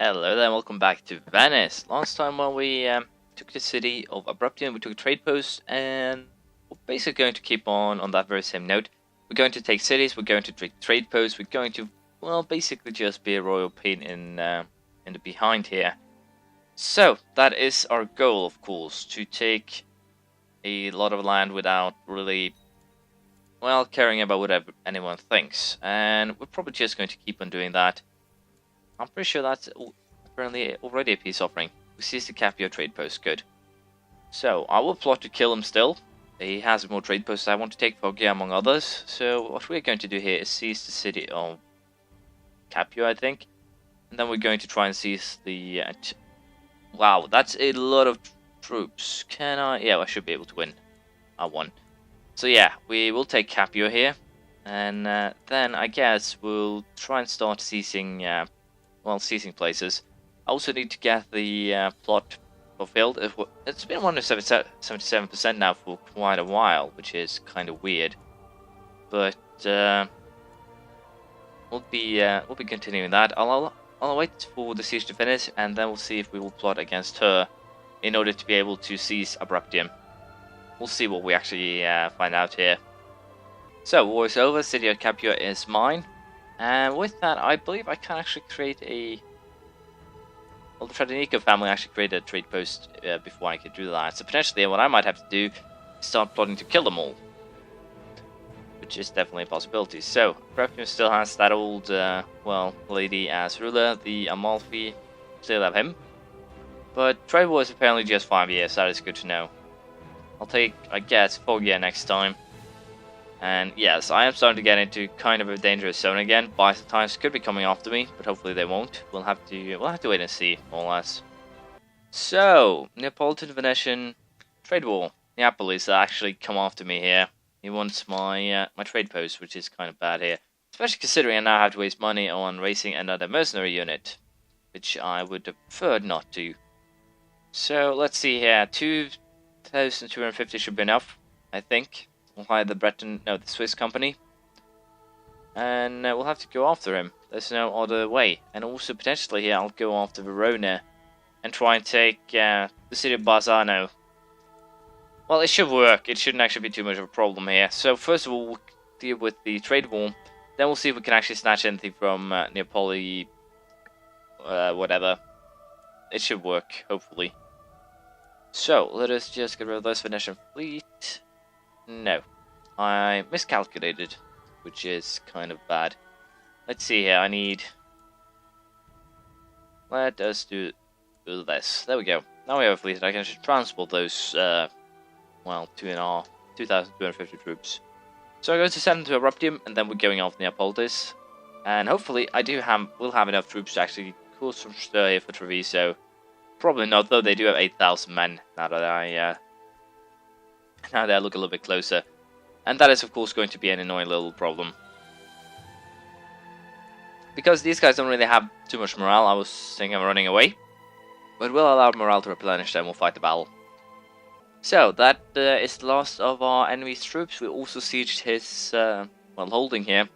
Hello there, welcome back to Venice. Last time when we took the city of Abruptium, we took a trade post, and we're basically going to keep on that very same note. We're going to take cities, we're going to take trade posts, we're going to, well, basically just be a royal pain in the behind here. So, that is our goal, of course, to take a lot of land without really, well, caring about what anyone thinks. And we're probably just going to keep on doing that. I'm pretty sure that's apparently already a peace offering. We seize the Capio trade post, good. So, I will plot to kill him still. He has more trade posts I want to take for Hawkiee among others. So, what we're going to do here is seize the city of Capio, I think. And then we're going to try and seize the... wow, that's a lot of troops. Can I... yeah, I should be able to win. I won. So yeah, we will take Capio here. And then I guess we'll try and start seizing... seizing places. I also need to get the plot fulfilled. It's been 177% now for quite a while, which is kind of weird. But we'll be continuing that. I'll wait for the siege to finish, and then we'll see if we will plot against her in order to be able to seize Abruptium. We'll see what we actually find out here. So, war is over. City of Capua is mine. And with that, I believe I can actually create a... well, the Tradinico family actually created a trade post before I could do that. So potentially what I might have to do is start plotting to kill them all. Which is definitely a possibility. So, Abruptium still has that old, lady as ruler. The Amalfi still have him. But trade war is apparently just 5 years, that is good to know. I'll take, I guess, 4 years next time. And yes, I am starting to get into kind of a dangerous zone again. Byzantines could be coming after me, but hopefully they won't. We'll have to wait and see, more or less. So, Neapolitan Venetian trade war. Neapolis actually come after me here. He wants my my trade post, which is kind of bad here. Especially considering I now have to waste money on raising another mercenary unit, which I would have preferred not to. So let's see here. 2,250 should be enough, I think. We'll hire the Swiss company. And we'll have to go after him. There's no other way. And also, potentially here, I'll go after Verona. And try and take the city of Bazzano. Well, it should work. It shouldn't actually be too much of a problem here. So, first of all, we'll deal with the trade war. Then we'll see if we can actually snatch anything from Neapoli. Whatever. It should work, hopefully. So, let us just get rid of this Venetian fleet. No, I miscalculated, which is kind of bad. Let's see here, let us do this. There we go. Now we have a fleet and I can actually transport those, 2,250 troops. So I'm going to send them to Abruptium, and then we're going off Neapolitis. And hopefully we'll have enough troops to actually cause some stir here for Treviso. Probably not, though. They do have 8,000 men, now that now they look a little bit closer. And that is, of course, going to be an annoying little problem. Because these guys don't really have too much morale, I was thinking of running away. But we'll allow morale to replenish, and we'll fight the battle. So, that is the last of our enemy's troops. We also sieged his, holding here.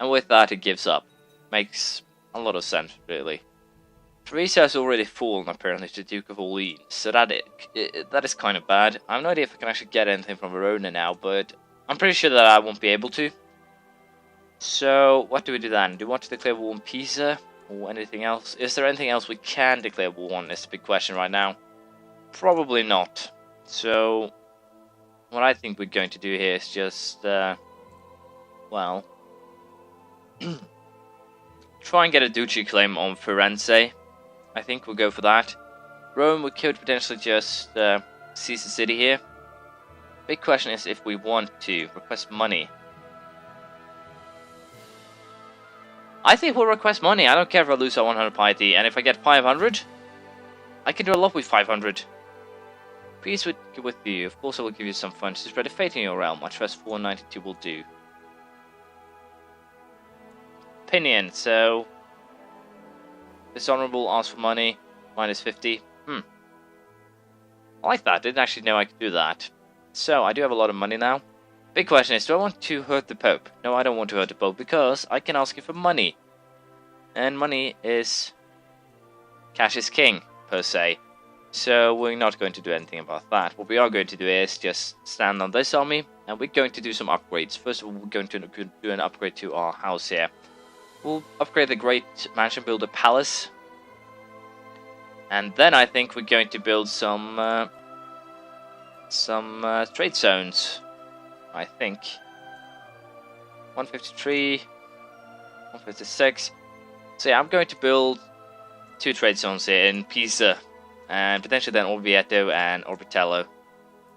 And with that, it gives up. Makes a lot of sense, really. Treviso has already fallen, apparently, to Duke of Orleans, so that is kind of bad. I have no idea if I can actually get anything from Verona now, but I'm pretty sure that I won't be able to. So, what do we do then? Do we want to declare war on Pisa, or anything else? Is there anything else we can declare war on? Is the big question right now. Probably not. So, what I think we're going to do here is just, try and get a duchy claim on Firenze. I think we'll go for that. Rome, we could potentially just seize the city here. Big question is if we want to request money. I think we'll request money. I don't care if I lose our 100 piety. And if I get 500, I can do a lot with 500. Peace with you. Of course I will give you some funds to spread a faith in your realm. I trust 492 will do. Opinion, so... Dishonorable, ask for money, minus 50. I like that, didn't actually know I could do that. So, I do have a lot of money now. Big question is, do I want to hurt the Pope? No, I don't want to hurt the Pope, because I can ask him for money. And money is cash is king, per se. So we're not going to do anything about that. What we are going to do is just stand on this army, and we're going to do some upgrades. First of all, we're going to do an upgrade to our house here. We'll upgrade the Great Mansion, build a palace. And then I think we're going to build some trade zones. I think. 153, 156. So yeah, I'm going to build 2 trade zones here in Pisa. And potentially then Orvieto and Orbitello.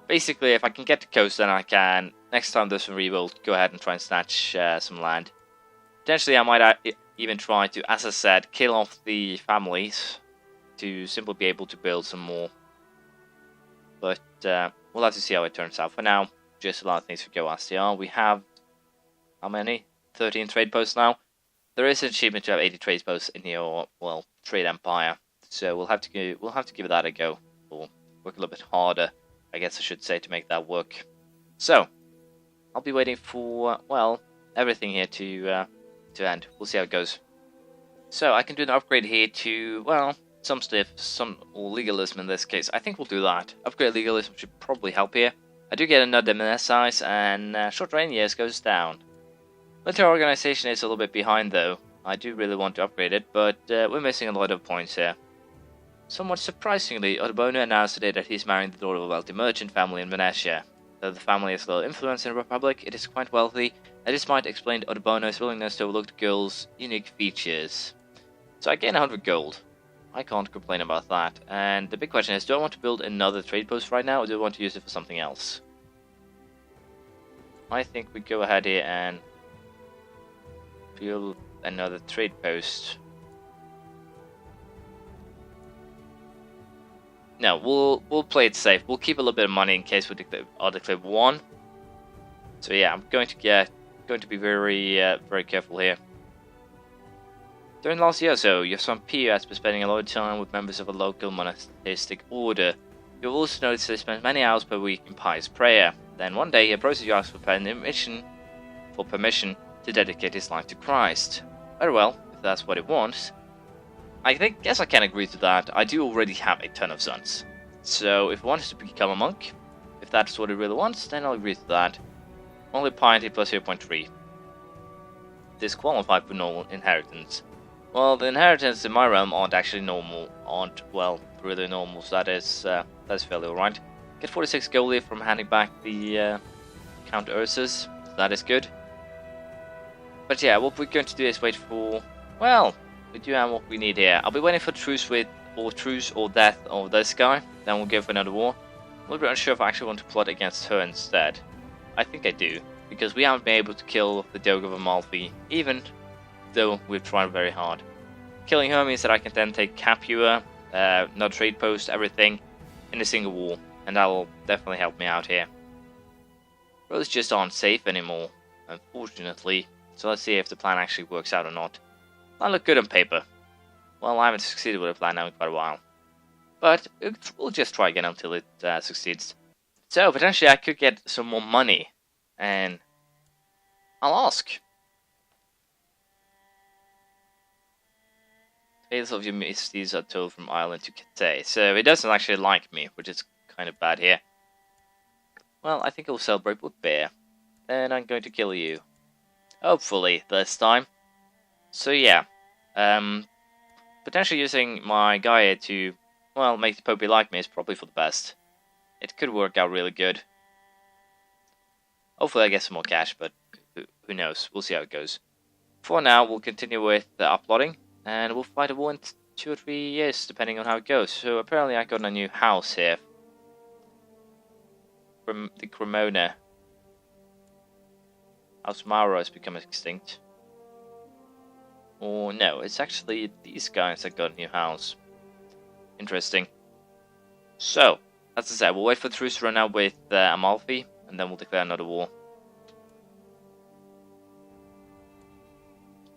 Basically, if I can get the coast, then I can, next time there's a rebuild, go ahead and try and snatch some land. Potentially, I might even try to, as I said, kill off the families to simply be able to build some more. But we'll have to see how it turns out. For now, just a lot of things to go as they are. We have, how many? 13 trade posts now. There is an achievement to have 80 trade posts in your, well, trade empire. So we'll have to give that a go, or work a little bit harder, I guess I should say, to make that work. So I'll be waiting for well, everything here to end. We'll see how it goes. So I can do an upgrade here to, well, some stuff, or legalism in this case. I think we'll do that. Upgrade legalism should probably help here. I do get another minute size, and short reign years goes down. Military organization is a little bit behind though. I do really want to upgrade it, but we're missing a lot of points here. Somewhat surprisingly, Ottoboni announced today that he's marrying the daughter of a wealthy merchant family in Venetia. Though the family has little influence in the Republic, it is quite wealthy, and this might explain Ottoboni's willingness to overlook the girl's unique features. So I gain 100 gold. I can't complain about that. And the big question is, do I want to build another trade post right now, or do I want to use it for something else? I think we go ahead here and build another trade post. No, we'll play it safe. We'll keep a little bit of money in case we declare 1. So yeah, I'm going to be very careful here. During the last year or so, your son Pio has been spending a lot of time with members of a local monastic order. You'll also notice that he spends many hours per week in pious prayer. Then one day he approaches you to ask for permission to dedicate his life to Christ. Very well, if that's what he wants. I guess I can agree to that. I do already have a ton of sons. So if he wants to become a monk, if that's what he really wants, then I'll agree to that. Only piety plus 0.3. Disqualified for normal inheritance. Well, the inheritance in my realm aren't actually normal. Well, really normal, so that's fairly alright. Get 46 gold here from handing back the Count Ursus. That is good. But yeah, what we're going to do is wait for, well, we do have what we need here. I'll be waiting for truce or death of this guy. Then we'll go for another war. I'm a little bit unsure if I actually want to plot against her instead. I think I do, because we haven't been able to kill the Doge of Amalfi, even though we've tried very hard. Killing her means that I can then take Capua, not trade post, everything in a single war, and that will definitely help me out here. Roads just aren't safe anymore, unfortunately. So let's see if the plan actually works out or not. I look good on paper. Well, I haven't succeeded with a plan now in quite a while. But we'll just try again until it succeeds. So, potentially I could get some more money. And I'll ask. Tales of your misdeeds are told from Ireland to Cathay. So, it doesn't actually like me, which is kind of bad here. Well, I think I'll celebrate with beer. Then I'm going to kill you. Hopefully, this time. So yeah, potentially using my guy here to, well, make the Pope like me is probably for the best. It could work out really good. Hopefully I get some more cash, but who knows, we'll see how it goes. For now, we'll continue with uploading, and we'll fight a war in 2 or 3 years, depending on how it goes. So apparently I got a new house here. From the Cremona. House Mauro has become extinct. Or no, it's actually these guys that got a new house. Interesting. So, as I said, we'll wait for truce to run out with Amalfi, and then we'll declare another war.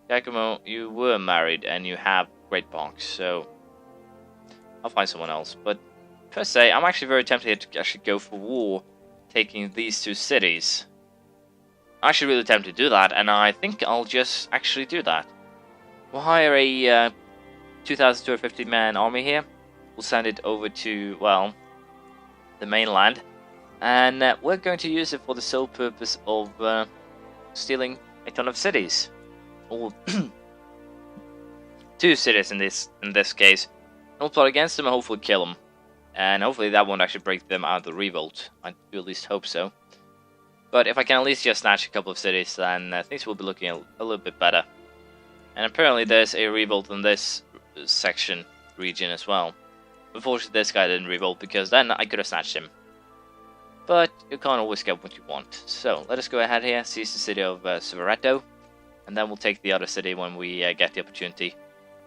Giacomo, you were married and you have great barks, so I'll find someone else. But per se, I'm actually very tempted to actually go for war, taking these 2 cities. I'm actually really tempted to do that, and I think I'll just actually do that. We'll hire a 2,250 man army here. We'll send it over to, well, the mainland. And we're going to use it for the sole purpose of stealing a ton of cities. Or 2 cities in this case. And we'll plot against them and hopefully kill them. And hopefully that won't actually break them out of the revolt. I do at least hope so. But if I can at least just snatch a couple of cities, then things will be looking a little bit better. And apparently there's a revolt in this region as well. Unfortunately this guy didn't revolt, because then I could have snatched him. But you can't always get what you want. So let us go ahead here, seize the city of Severetto. And then we'll take the other city when we get the opportunity.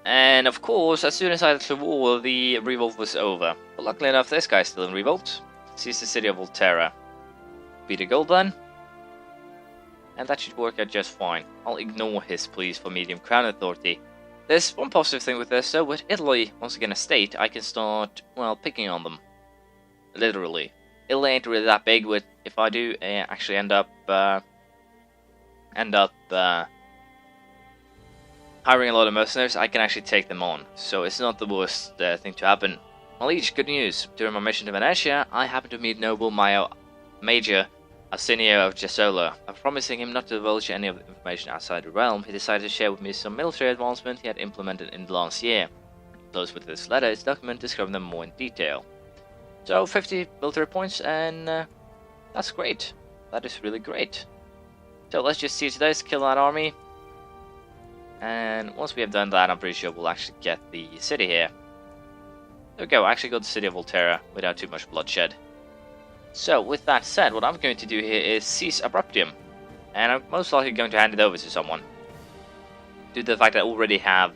And of course, as soon as I declared war, the revolt was over. But luckily enough, this guy's still in revolt. Seize the city of Volterra. Beat a Goldmine. And that should work out just fine. I'll ignore his pleas for medium crown authority. There's one positive thing with this, so with Italy, once again a state, I can start, well, picking on them. Literally. Italy ain't really that big, but if I do actually end up hiring a lot of mercenaries, I can actually take them on. So it's not the worst thing to happen. My liege, good news. During my mission to Venetia, I happened to meet noble Major Arsenio of Gessola. After promising him not to divulge any of the information outside the realm, he decided to share with me some military advancement he had implemented in the last year. Close with this letter is a document describing them more in detail. So 50 military points, and that's great. That is really great. So let's just siege those, kill that army. And once we have done that, I'm pretty sure we'll actually get the city here. There we go, I actually got the city of Volterra without too much bloodshed. So, with that said, what I'm going to do here is seize Abruptium. And I'm most likely going to hand it over to someone. Due to the fact that I already have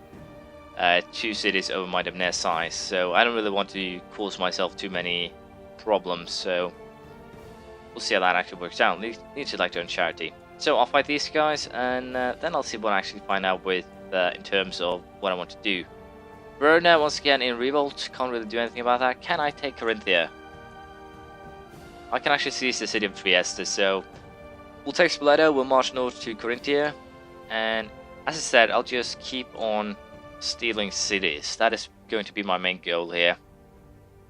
2 cities over my Debnair size. So, I don't really want to cause myself too many problems. So, we'll see how that actually works out. Need to like to earn charity. So, I'll fight these guys, and then I'll see what I actually find out with in terms of what I want to do. Verona, once again, in revolt. Can't really do anything about that. Can I take Carinthia? I can actually seize the city of Trieste, so we'll take Spoleto, we'll march north to Carinthia, and as I said, I'll just keep on stealing cities. That is going to be my main goal here.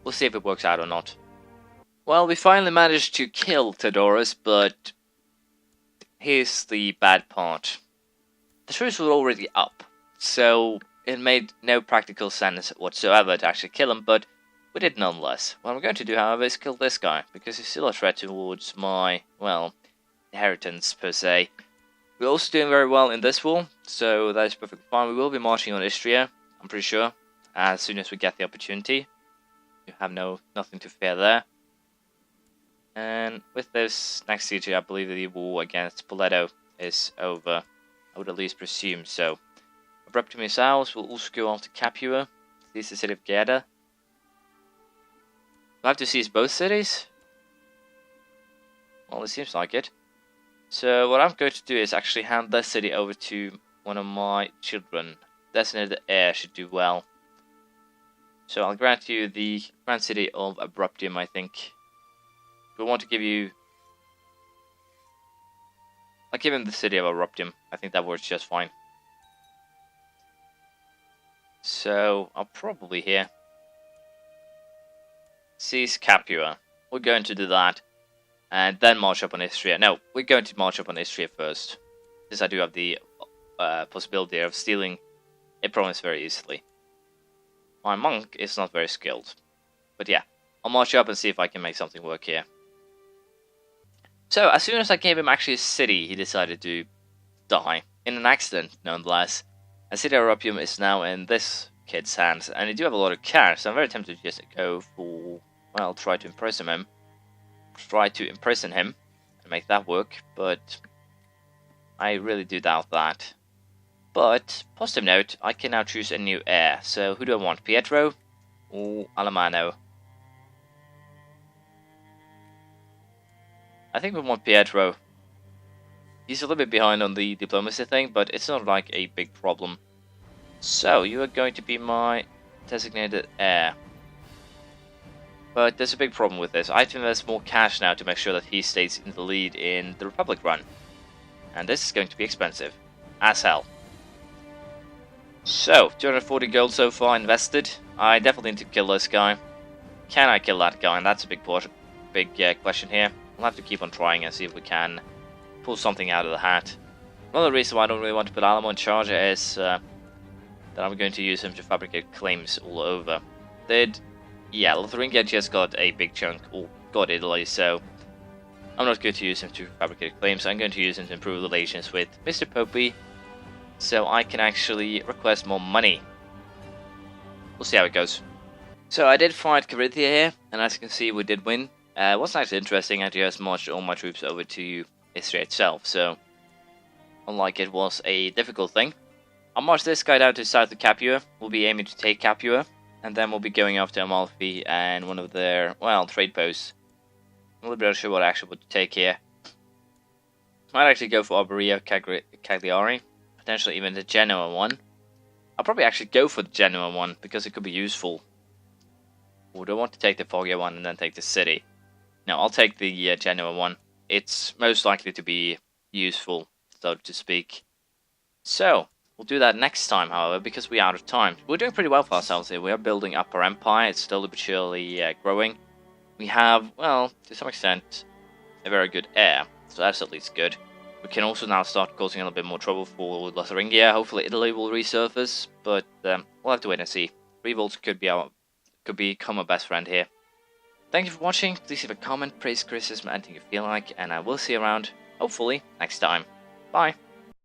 We'll see if it works out or not. Well, we finally managed to kill Theodorus, but here's the bad part. The troops were already up, so it made no practical sense whatsoever to actually kill him, but we did nonetheless. What I'm going to do, however, is kill this guy, because he's still a threat towards my, well, inheritance, per se. We're also doing very well in this war, so that is perfectly fine. We will be marching on Istria, I'm pretty sure, as soon as we get the opportunity. You have nothing to fear there. And with this next siege, I believe the war against Spoleto is over. I would at least presume so. Abruptum is ours. We'll also go on to Capua. This is the city of Gerda. Do I have to seize both cities? Well, it seems like it. So what I'm going to do is actually hand this city over to one of my children. Designated heir should do well. So I'll grant you the grand city of Abruptium, I think. We want to give you... I'll give him the city of Abruptium. I think that works just fine. So I'll probably here seize Capua. We're going to do that, and then march up on Istria. No, we're going to march up on Istria first, since I do have the possibility of stealing a province very easily. My monk is not very skilled, but yeah, I'll march up and see if I can make something work here. So, as soon as I gave him actually a city, he decided to die, in an accident nonetheless. And City of Abruptium is now in this kid's hands, and they do have a lot of cash, so I'm very tempted to just go for... well, try to imprison him. And make that work, but I really do doubt that. But, positive note, I can now choose a new heir. So, who do I want? Pietro or Alemanno? I think we want Pietro. He's a little bit behind on the diplomacy thing, but it's not like a big problem. So, you are going to be my designated heir. But there's a big problem with this. I have to invest more cash now to make sure that he stays in the lead in the Republic run. And this is going to be expensive. As hell. So, 240 gold so far invested. I definitely need to kill this guy. Can I kill that guy? And that's a big question here. We'll have to keep on trying and see if we can pull something out of the hat. Another reason why I don't really want to put Alamo in charge is that I'm going to use him to fabricate claims all over. Yeah, Lotharingia just got a big chunk, or got Italy, so I'm not going to use him to fabricate claims. I'm going to use him to improve relations with Mr. Popey, so I can actually request more money. We'll see how it goes. So I did fight Carinthia here, and as you can see, we did win. It wasn't actually interesting. I just marched all my troops over to Istria itself, so unlike it was a difficult thing. I'll march this guy down to south of Capua. We'll be aiming to take Capua, and then we'll be going after Amalfi and one of their, well, trade posts. I'm a little bit unsure what action would take here. Might actually go for Arborea Cagliari, potentially even the Genoa one. I'll probably actually go for the Genoa one because it could be useful. Or do I want to take the Foggia one and then take the city? No, I'll take the Genoa one. It's most likely to be useful, so to speak. So, we'll do that next time, however, because we're out of time. We're doing pretty well for ourselves here. We are building up our empire. It's slowly but surely growing. We have, well, to some extent, a very good heir, so that's at least good. We can also now start causing a little bit more trouble for Lotharingia. Hopefully Italy will resurface, but we'll have to wait and see. Revolts could become our best friend here. Thank you for watching. Please leave a comment, praise, criticism, anything you feel like, and I will see you around, hopefully, next time. Bye.